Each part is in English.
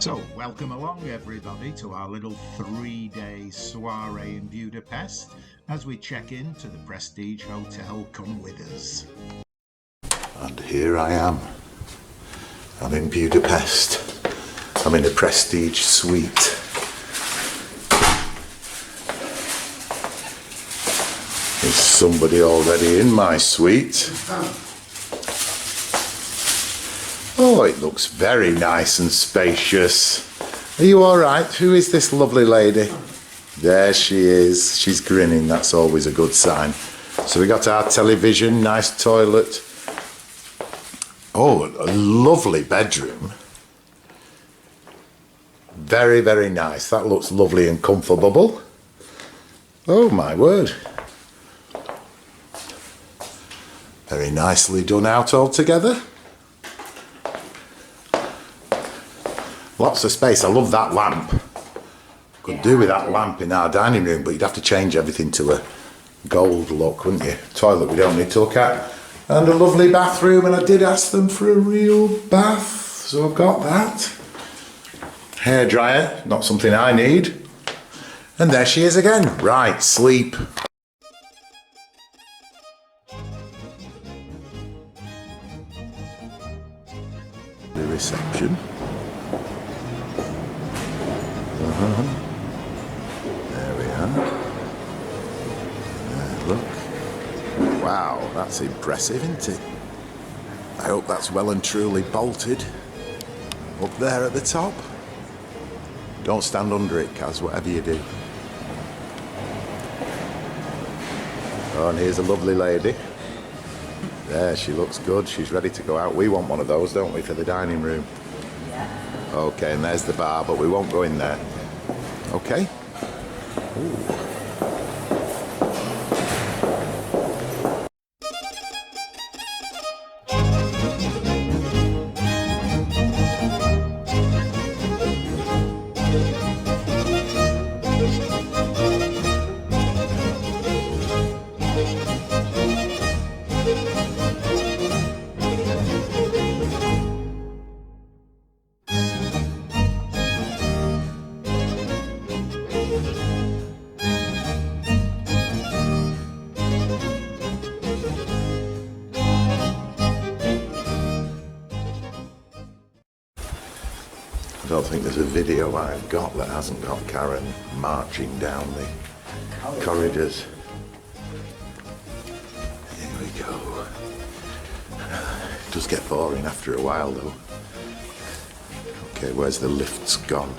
So, welcome along everybody to our little 3-day soiree in Budapest as we check into the Prestige Hotel. Come with us. And here I am. I'm in Budapest. I'm in a Prestige suite. There's somebody already in my suite. Oh, it looks very nice and spacious. Are you all right? Who is this lovely lady? There she is. She's grinning. That's always a good sign. So we got our television, nice toilet. Oh, a lovely bedroom. Very, very nice. That looks lovely and comfortable. Oh, my word. Very nicely done out altogether. Lots of space. I love that lamp. Could do with that lamp in our dining room, but you'd have to change everything to a gold look, wouldn't you? Toilet we don't need to look at. And a lovely bathroom, and I did ask them for a real bath, so I've got that. Hairdryer, not something I need. And there she is again. Right, sleep. The reception. There we are. Look. Wow, that's impressive, isn't it? I hope that's well and truly bolted. Up there at the top. Don't stand under it, Kaz, whatever you do. Oh, and here's a lovely lady. There, she looks good. She's ready to go out. We want one of those, don't we, for the dining room? Yeah. Okay, and there's the bar, but we won't go in there. Okay. Ooh. I don't think there's a video I've got that hasn't got Karen marching down the corridors. Here we go. It does get boring after a while though. Okay, where's the lifts gone?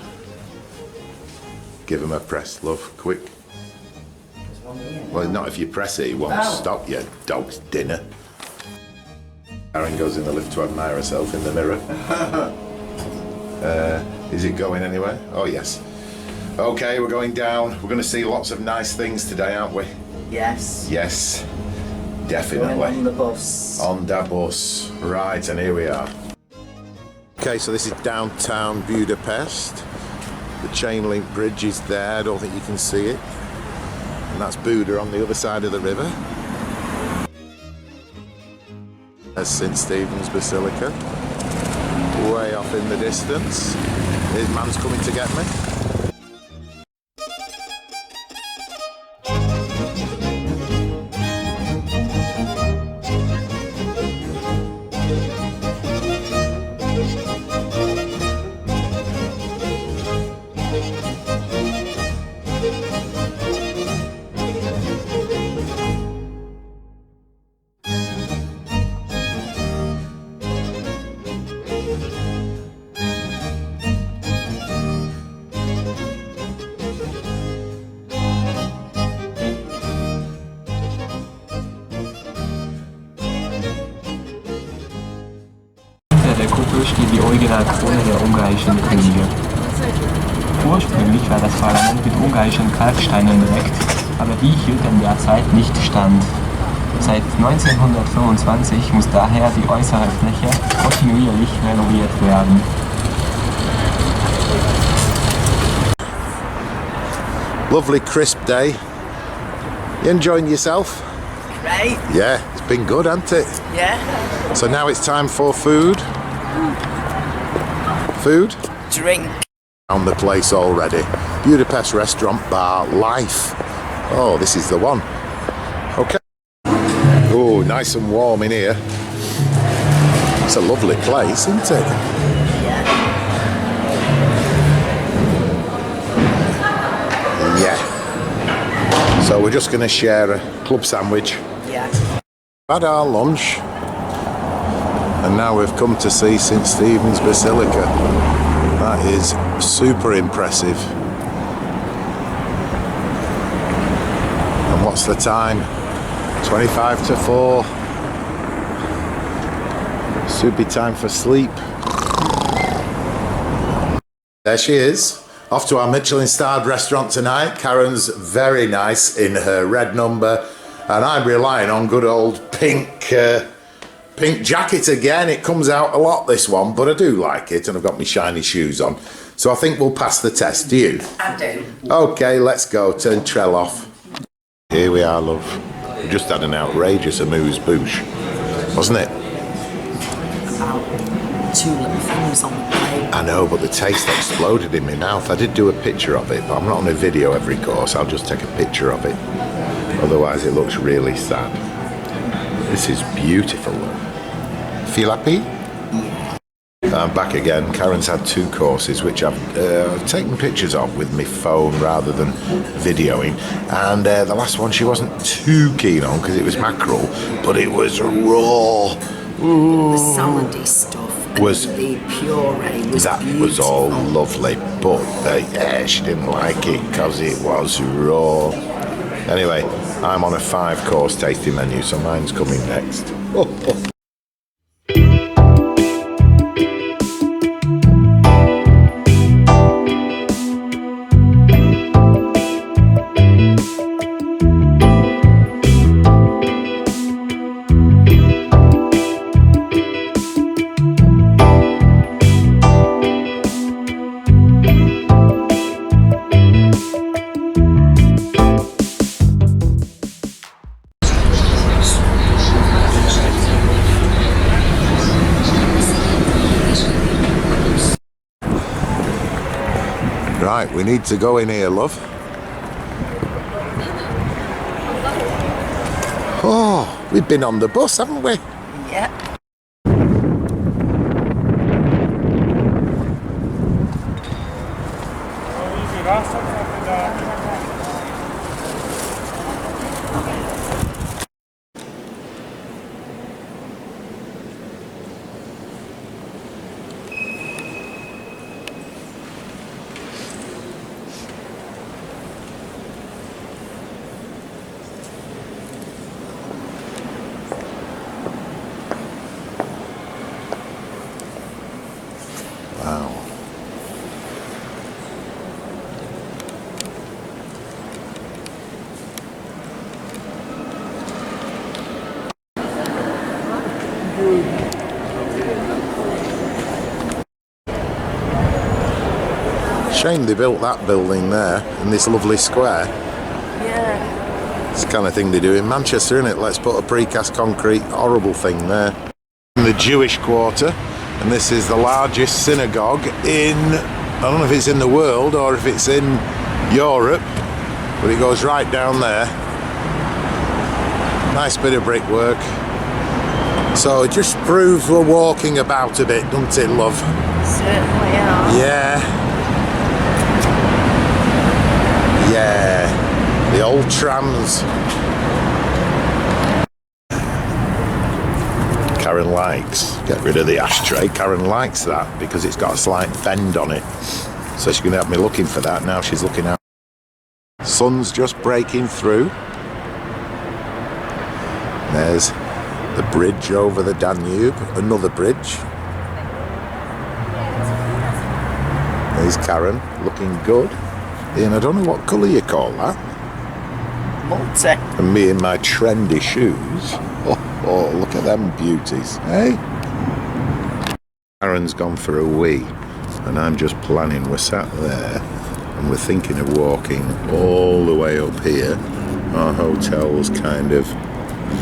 Give him a press, love, quick. Well, not if you press it, it won't stop you, dog's dinner. Karen goes in the lift to admire herself in the mirror. Is it going anywhere? Oh, yes. Okay, we're going down. We're going to see lots of nice things today, aren't we? Yes. Yes, definitely. Going on the bus. On the bus. Right, and here we are. Okay, so this is downtown Budapest. The chain link bridge is there. I don't think you can see it. And that's Buda on the other side of the river. There's St. Stephen's Basilica. Way off in the distance. His man's coming to get me. Der Kuppel steht die Originalkrone der ungarischen Könige. Ursprünglich war das Parlament mit ungarischen Kalksteinen bedeckt, aber die hielten derzeit nicht stand. Seit 1925 muss daher die äußere Fläche kontinuierlich renoviert werden. Lovely crisp day. You enjoying yourself? Great. Yeah, it's been good, hasn't it? Yeah. So now it's time for food. Food? drink. Found the place already. Budapest restaurant bar life. Oh, this is the one. Okay. Oh, nice and warm in here. It's a lovely place, isn't it? Yeah. So we're just going to share a club sandwich. Yeah. Had our lunch, and now we've come to see St Stephen's Basilica. That is super impressive. And what's the time? 25 to 4. Should be time for sleep. There she is, off to our Michelin-starred restaurant tonight. Karen's very nice in her red number, and I'm relying on good old pink jacket again. It comes out a lot, this one, but I do like it, and I've got my shiny shoes on. So I think we'll pass the test. Do you? I do. Okay, let's go. Turn Trell off. Here we are, love. We just had an outrageous amuse-bouche, wasn't it? About 2 little things on the plate. I know, but the taste exploded in my mouth. I did do a picture of it, but I'm not on a video every course. I'll just take a picture of it. Otherwise, it looks really sad. This is beautiful. Feel happy? I'm back again. Karen's had 2 courses, which I've taken pictures of with my phone rather than videoing. And the last one she wasn't too keen on because it was mackerel, but it was raw. Ooh. The salady stuff and the puree was that beautiful. was all lovely, but yeah, she didn't like it because it was raw. Anyway, I'm on a 5-course tasting menu, so mine's coming next. Right, we need to go in here, love. Oh, we've been on the bus, haven't we? Yeah. Wow. Shame they built that building there in this lovely square. Yeah. It's the kind of thing they do in Manchester, isn't it? Let's put a precast concrete horrible thing there. In the Jewish quarter, and this is the largest synagogue in, I don't know if it's in the world or if it's in Europe, but it goes right down there. Nice bit of brickwork. So it just proves we're walking about a bit, doesn't it, love? Certainly are. Yeah. Yeah. The old trams. Karen likes, get rid of the ashtray. Karen likes that because it's got a slight bend on it. So she's going to have me looking for that. Now she's looking out. Sun's just breaking through. There's the bridge over the Danube, another bridge. There's Karen, looking good. And I don't know what colour you call that. Multi. And me in my trendy shoes. Oh, look at them beauties, eh? Karen's gone for a wee, and I'm just planning. We're sat there, and we're thinking of walking all the way up here. Our hotel's kind of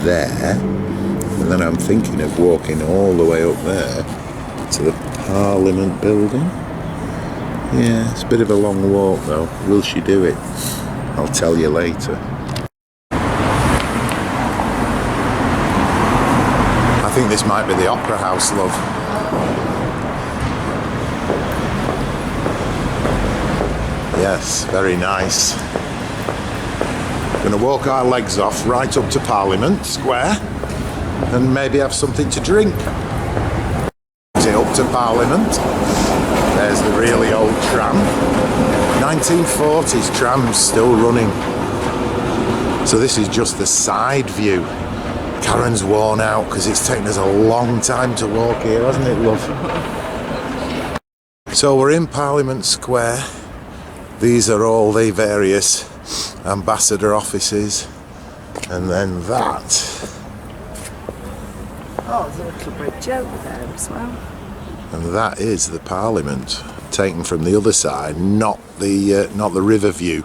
there, and then I'm thinking of walking all the way up there to the Parliament building. Yeah, it's a bit of a long walk though. Will she do it? I'll tell you later. I think this might be the Opera House, love. Yes, very nice. Going to walk our legs off right up to Parliament Square and maybe have something to drink. Up to Parliament. There's the really old tram. 1940s tram's still running. So this is just the side view. Karen's worn out because it's taken us a long time to walk here, hasn't it, love? So we're in Parliament Square. These are all the various ambassador offices. And then that. Oh, there's a little bridge over there as well. And that is the Parliament, taken from the other side, not the river view.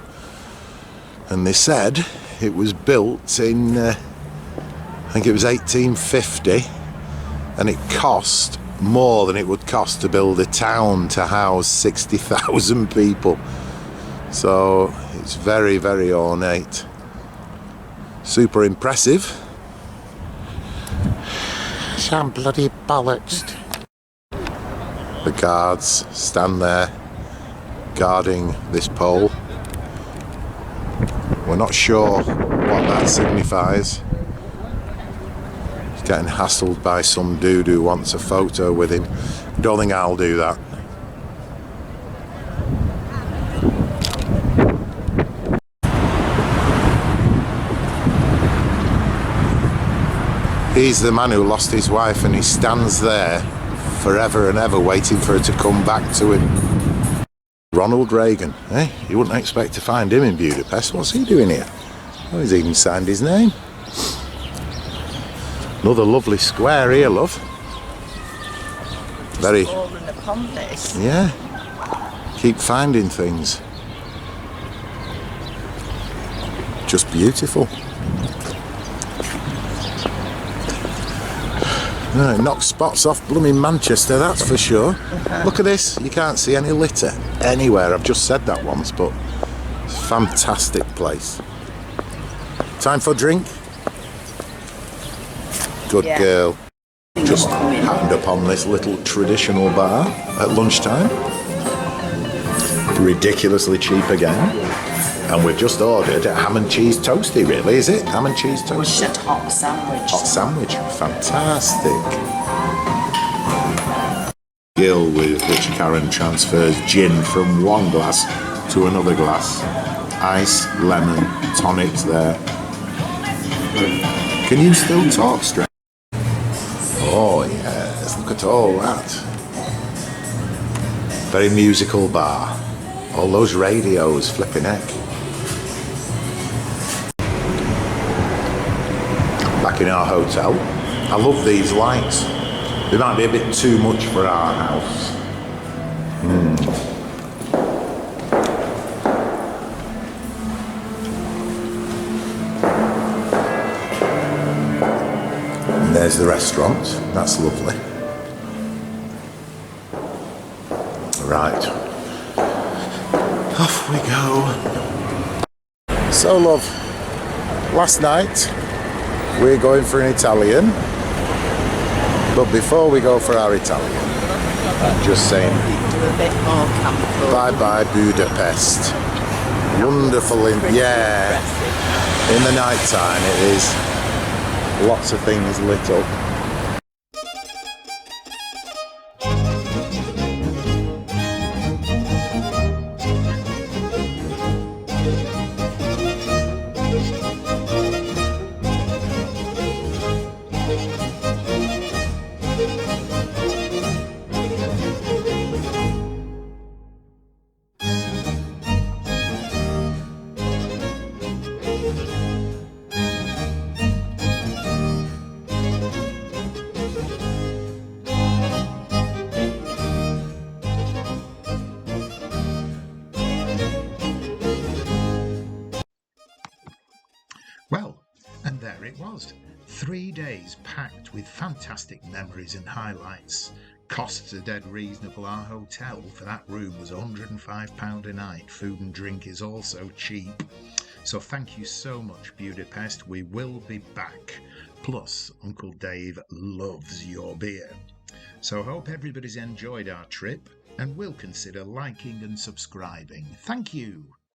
And they said it was built in, I think it was 1850, and it cost more than it would cost to build a town to house 60,000 people. So it's very, very ornate. Super impressive. Some bloody bollocks. The guards stand there guarding this pole. We're not sure what that signifies. He's getting hassled by some dude who wants a photo with him. Don't think I'll do that. He's the man who lost his wife and he stands there forever and ever waiting for her to come back to him. Ronald Reagan, eh? You wouldn't expect to find him in Budapest. What's he doing here? Oh, he's even signed his name. Another lovely square here, love. Very. Fallen upon this. Yeah. Keep finding things. Just beautiful. No, it knocks spots off blooming Manchester, that's for sure. Look at this, you can't see any litter anywhere. I've just said that once, but it's a fantastic place. Time for a drink? Good girl. Just happened upon this little traditional bar at lunchtime. Ridiculously cheap again. And we've just ordered a ham and cheese toasty, really, is it? Ham and cheese toasty? We should hot sandwich. Hot sandwich, fantastic. Gill with which Karen transfers gin from one glass to another glass. Ice, lemon, tonics there. Can you still talk straight? Oh yes, look at all that. Very musical bar. All those radios, flipping heck. Back in our hotel. I love these lights. They might be a bit too much for our house. And there's the restaurant. That's lovely. Right. Off we go. So, love, last night we're going for an Italian, but before we go for our Italian, I'm just saying bye bye Budapest. Wonderful, in the night time it is. Lots of things lit up. Well, and there it was. 3 days packed with fantastic memories and highlights. Costs are dead reasonable. Our hotel for that room was £105 a night. Food and drink is also cheap. So thank you so much, Budapest. We will be back. Plus, Uncle Dave loves your beer. So hope everybody's enjoyed our trip and will consider liking and subscribing. Thank you.